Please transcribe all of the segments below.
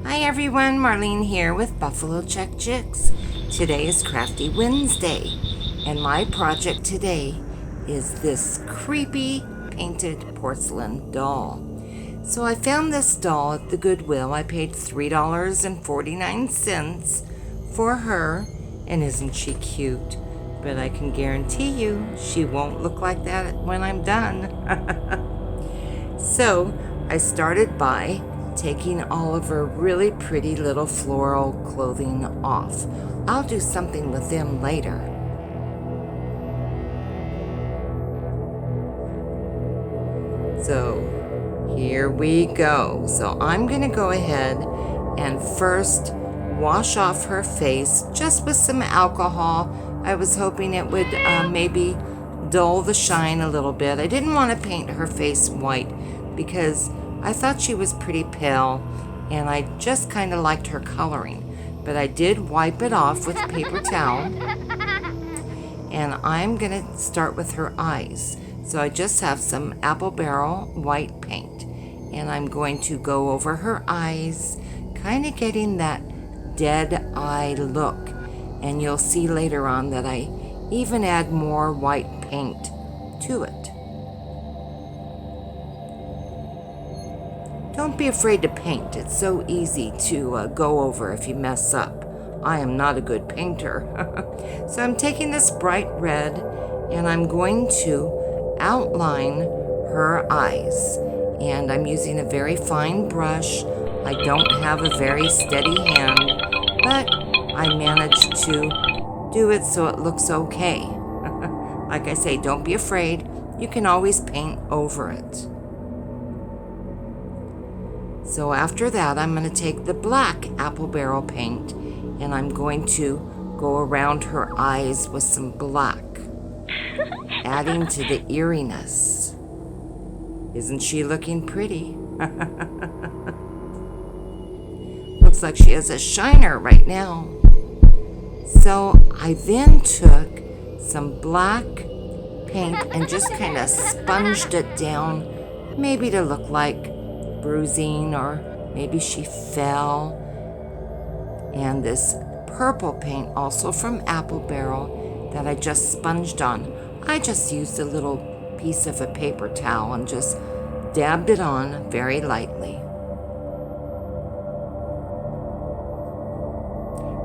Hi everyone, Marlene here with Buffalo Check Chicks. Today is Crafty Wednesday, and my project today is this creepy painted porcelain doll. So I found this doll at the Goodwill. I paid $3.49 for her, and isn't she cute? But I can guarantee you she won't look like that when I'm done. So I started by taking all of her really pretty little floral clothing off. I'll do something with them later. So here we go. So I'm gonna go ahead and first wash off her face just with some alcohol. I was hoping it would maybe dull the shine a little bit. I didn't want to paint her face white because I thought she was pretty pale and I just kind of liked her coloring. But I did wipe it off with a paper towel, and I'm going to start with her eyes. So I just have some Apple Barrel white paint, and I'm going to go over her eyes, kind of getting that dead eye look. And you'll see later on that I even add more white paint to it. Don't be afraid to paint. It's so easy to go over if you mess up. I am not a good painter. So I'm taking this bright red and I'm going to outline her eyes. And I'm using a very fine brush. I don't have a very steady hand, but I managed to do it so it looks okay. Like I say, don't be afraid. You can always paint over it. So after that, I'm going to take the black Apple Barrel paint and I'm going to go around her eyes with some black, adding to the eeriness. Isn't she looking pretty? Looks like she has a shiner right now. So I then took some black paint and just kind of sponged it down, maybe to look like bruising, or maybe she fell. And this purple paint, also from Apple Barrel, that I just sponged on. I just used a little piece of a paper towel and just dabbed it on very lightly.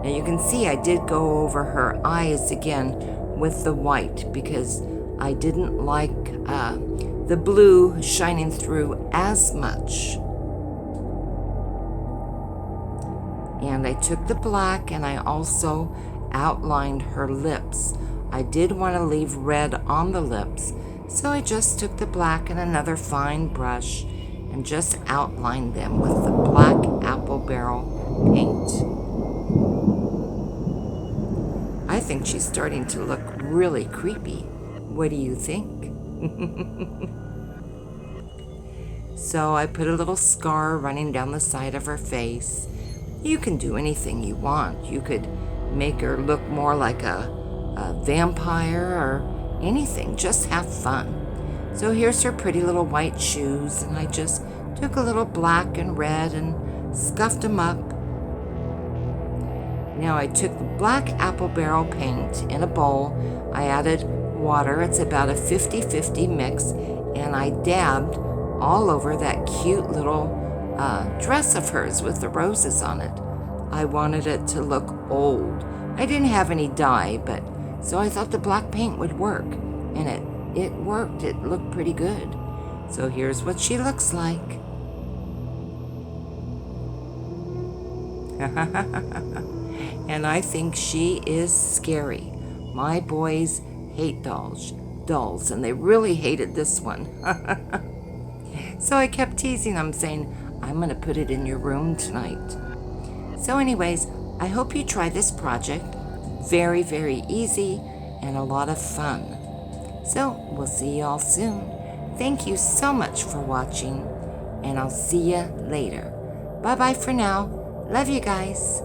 Now you can see I did go over her eyes again with the white because I didn't like the blue shining through as much. And I took the black and I also outlined her lips. I did want to leave red on the lips, so I just took the black and another fine brush and just outlined them with the black Apple Barrel paint. I think she's starting to look really creepy. What do you think? So I put a little scar running down the side of her face. You can do anything you want. You could make her look more like a vampire or anything. Just have fun. So here's her pretty little white shoes, and I just took a little black and red and scuffed them up. Now I took the black Apple Barrel paint in a bowl. I added water. It's about a 50-50 mix, and I dabbed all over that cute little dress of hers with the roses on it. I wanted it to look old. I didn't have any dye, but so I thought the black paint would work, and it worked. It looked pretty good. So here's what she looks like. And I think she is scary. My boys hate dolls, and they really hated this one. So I kept teasing them, saying, I'm going to put it in your room tonight. So anyways, I hope you try this project. Very, very easy and a lot of fun. So we'll see y'all soon. Thank you so much for watching, and I'll see you later. Bye-bye for now. Love you guys.